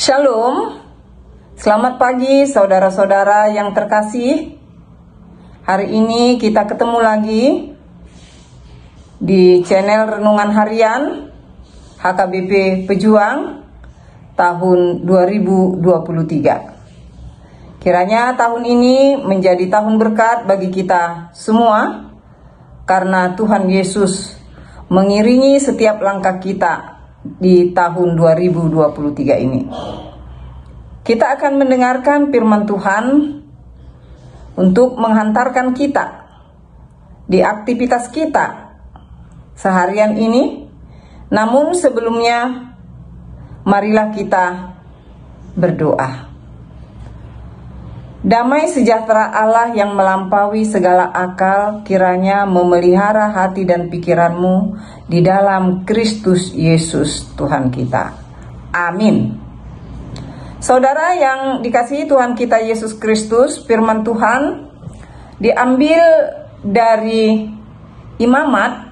Shalom, selamat pagi saudara-saudara yang terkasih. Hari ini kita ketemu lagi di channel Renungan Harian HKBP Pejuang tahun 2023. Kiranya tahun ini menjadi tahun berkat bagi kita semua, karena Tuhan Yesus mengiringi setiap langkah kita di tahun 2023 ini. Kita akan mendengarkan firman Tuhan untuk menghantarkan kita di aktivitas kita seharian ini. Namun sebelumnya, marilah kita berdoa. Damai sejahtera Allah yang melampaui segala akal kiranya memelihara hati dan pikiranmu di dalam Kristus Yesus Tuhan kita. Amin. Saudara yang dikasihi Tuhan kita Yesus Kristus, firman Tuhan diambil dari Imamat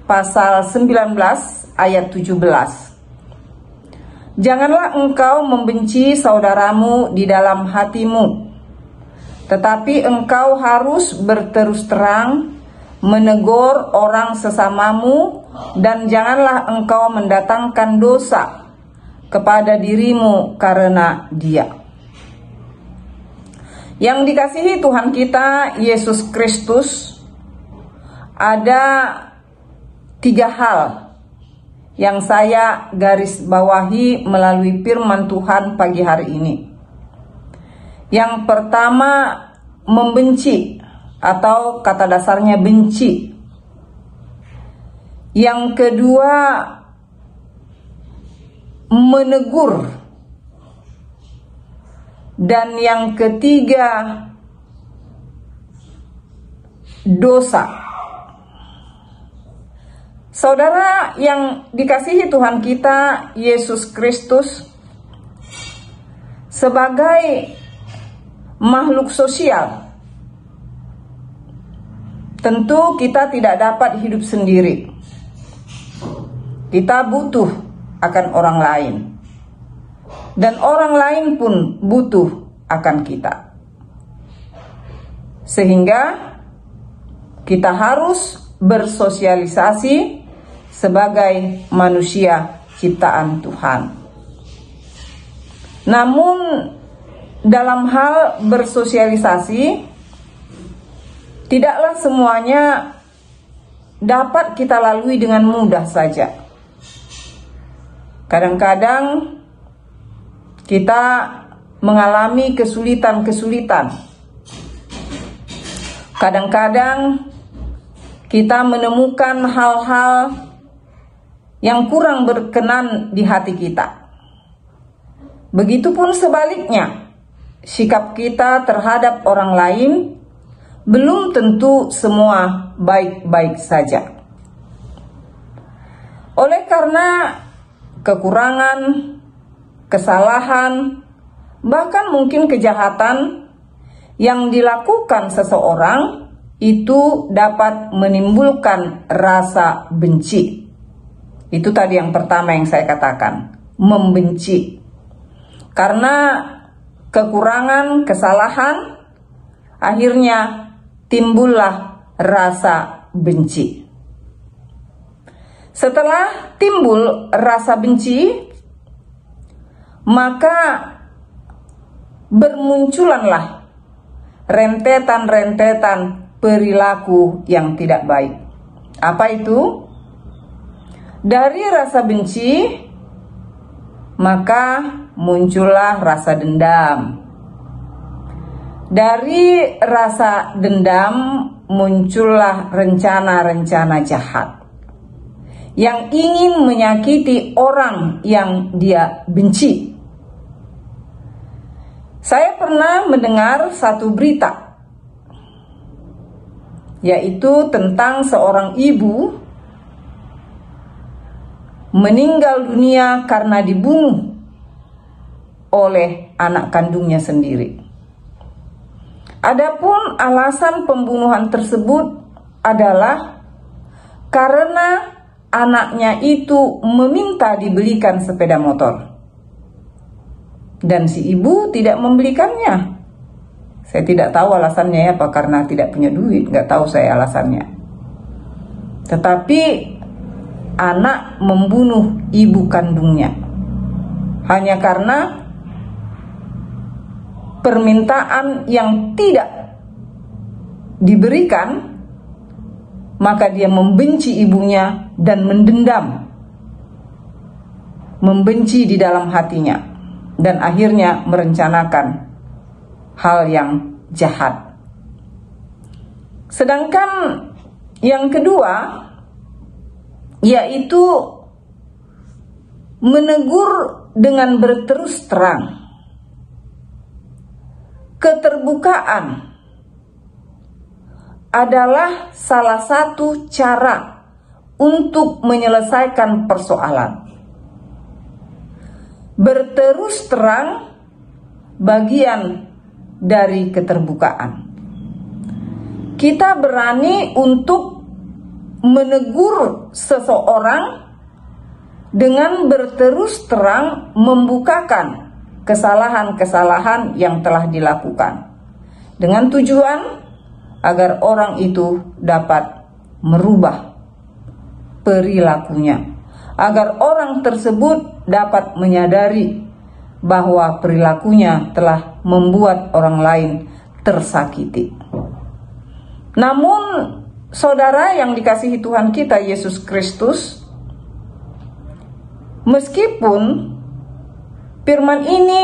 pasal 19 ayat 17. Janganlah engkau membenci saudaramu di dalam hatimu, tetapi engkau harus berterus terang menegur orang sesamamu, dan janganlah engkau mendatangkan dosa kepada dirimu karena dia. Yang dikasihi Tuhan kita Yesus Kristus, ada 3 hal yang saya garis bawahi melalui firman Tuhan pagi hari ini. Yang pertama, membenci, atau kata dasarnya benci. Yang kedua, menegur. Dan yang ketiga, dosa. Saudara yang dikasihi Tuhan kita Yesus Kristus, sebagai makhluk sosial, tentu kita tidak dapat hidup sendiri. Kita butuh akan orang lain, dan orang lain pun butuh akan kita. Sehingga kita harus bersosialisasi sebagai manusia ciptaan Tuhan. Namun dalam hal bersosialisasi, tidaklah semuanya dapat kita lalui dengan mudah saja. Kadang-kadang kita mengalami kesulitan-kesulitan. Kadang-kadang kita menemukan hal-hal yang kurang berkenan di hati kita. Begitupun sebaliknya, sikap kita terhadap orang lain belum tentu semua baik-baik saja. Oleh karena kekurangan, kesalahan, bahkan mungkin kejahatan yang dilakukan seseorang itu dapat menimbulkan rasa benci. Itu tadi yang pertama yang saya katakan, membenci. Karena kekurangan, kesalahan, akhirnya timbullah rasa benci. Setelah timbul rasa benci, maka bermunculanlah rentetan-rentetan perilaku yang tidak baik. Apa itu? Dari rasa benci, maka muncullah rasa dendam. Dari rasa dendam muncullah rencana-rencana jahat yang ingin menyakiti orang yang dia benci. Saya pernah mendengar satu berita, yaitu tentang seorang ibu meninggal dunia karena dibunuh oleh anak kandungnya sendiri. Adapun alasan pembunuhan tersebut adalah karena anaknya itu meminta dibelikan sepeda motor. Dan si ibu tidak membelikannya. Saya tidak tahu alasannya apa, karena tidak punya duit, nggak tahu saya alasannya. Tetapi anak membunuh ibu kandungnya hanya karena permintaan yang tidak diberikan, maka dia membenci ibunya dan mendendam, membenci di dalam hatinya, dan akhirnya merencanakan hal yang jahat. Sedangkan yang kedua, yaitu menegur dengan berterus terang. Keterbukaan adalah salah satu cara untuk menyelesaikan persoalan. Berterus terang bagian dari keterbukaan. Kita berani untuk menegur seseorang dengan berterus terang membukakan kesalahan-kesalahan yang telah dilakukan, dengan tujuan agar orang itu dapat merubah perilakunya, agar orang tersebut dapat menyadari bahwa perilakunya telah membuat orang lain tersakiti. Namun, saudara yang dikasihi Tuhan kita Yesus Kristus, meskipun firman ini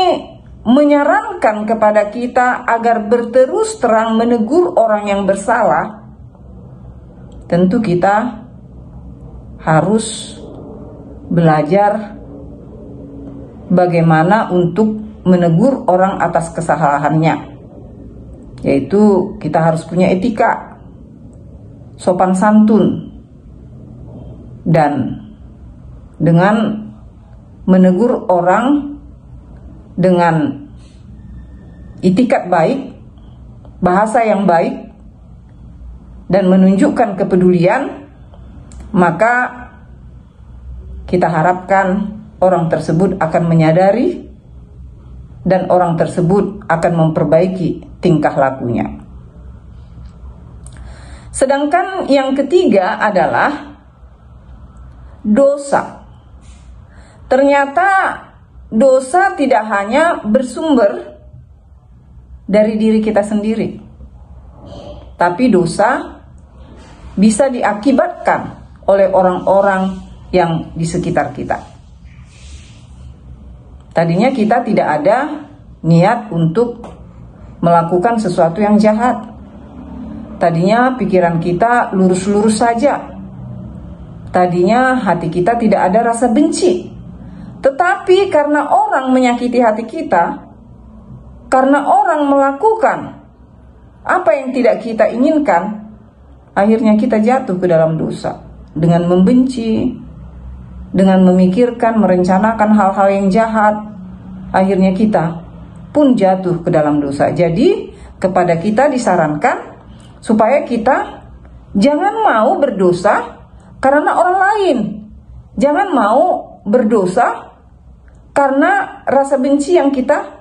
menyarankan kepada kita agar berterus terang menegur orang yang bersalah, tentu kita harus belajar bagaimana untuk menegur orang atas kesalahannya, yaitu kita harus punya etika, sopan santun, dan dengan menegur orang dengan itikat baik, bahasa yang baik, dan menunjukkan kepedulian, maka kita harapkan orang tersebut akan menyadari dan orang tersebut akan memperbaiki tingkah lakunya. Sedangkan yang ketiga adalah dosa. Ternyata dosa tidak hanya bersumber dari diri kita sendiri, tapi dosa bisa diakibatkan oleh orang-orang yang di sekitar kita. Tadinya kita tidak ada niat untuk melakukan sesuatu yang jahat. Tadinya pikiran kita lurus-lurus saja. Tadinya hati kita tidak ada rasa benci. Tetapi karena orang menyakiti hati kita, karena orang melakukan apa yang tidak kita inginkan, akhirnya kita jatuh ke dalam dosa dengan membenci, dengan memikirkan, merencanakan hal-hal yang jahat, akhirnya kita pun jatuh ke dalam dosa. Jadi kepada kita disarankan supaya kita jangan mau berdosa karena orang lain. Jangan mau berdosa karena rasa benci yang kita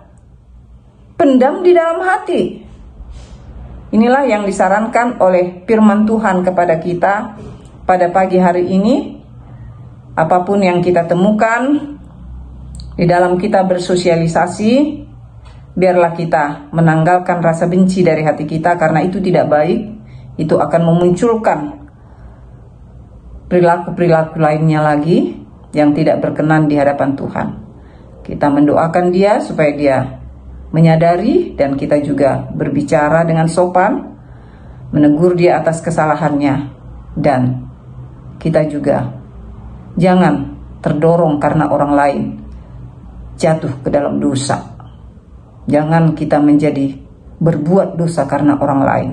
pendam di dalam hati. Inilah yang disarankan oleh firman Tuhan kepada kita pada pagi hari ini. Apapun yang kita temukan di dalam kita bersosialisasi, biarlah kita menanggalkan rasa benci dari hati kita, karena itu tidak baik. Itu akan memunculkan perilaku-perilaku lainnya lagi yang tidak berkenan di hadapan Tuhan. Kita mendoakan dia supaya dia menyadari, dan kita juga berbicara dengan sopan, menegur dia atas kesalahannya, dan kita juga jangan terdorong karena orang lain jatuh ke dalam dosa. Jangan kita menjadi berbuat dosa karena orang lain.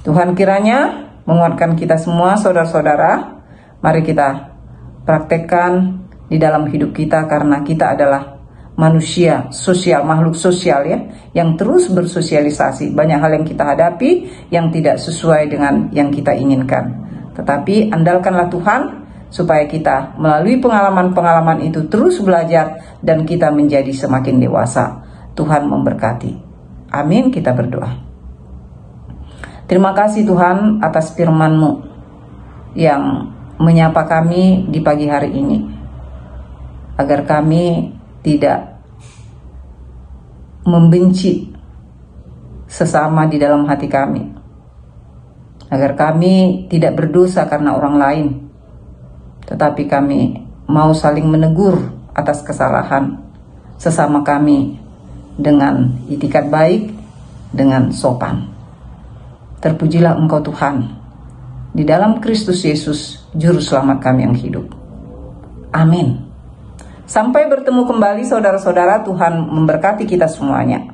Tuhan kiranya menguatkan kita semua, saudara-saudara. Mari kita praktekkan di dalam hidup kita, karena kita adalah manusia sosial, makhluk sosial ya, yang terus bersosialisasi. Banyak hal yang kita hadapi yang tidak sesuai dengan yang kita inginkan. Tetapi andalkanlah Tuhan supaya kita melalui pengalaman-pengalaman itu terus belajar dan kita menjadi semakin dewasa. Tuhan memberkati. Amin, kita berdoa. Terima kasih Tuhan atas firman-Mu yang menyapa kami di pagi hari ini, agar kami tidak membenci sesama di dalam hati kami, agar kami tidak berdosa karena orang lain, tetapi kami mau saling menegur atas kesalahan sesama kami dengan itikat baik, dengan sopan. Terpujilah Engkau Tuhan, di dalam Kristus Yesus, Juru Selamat kami yang hidup. Amin. Sampai bertemu kembali saudara-saudara, Tuhan memberkati kita semuanya.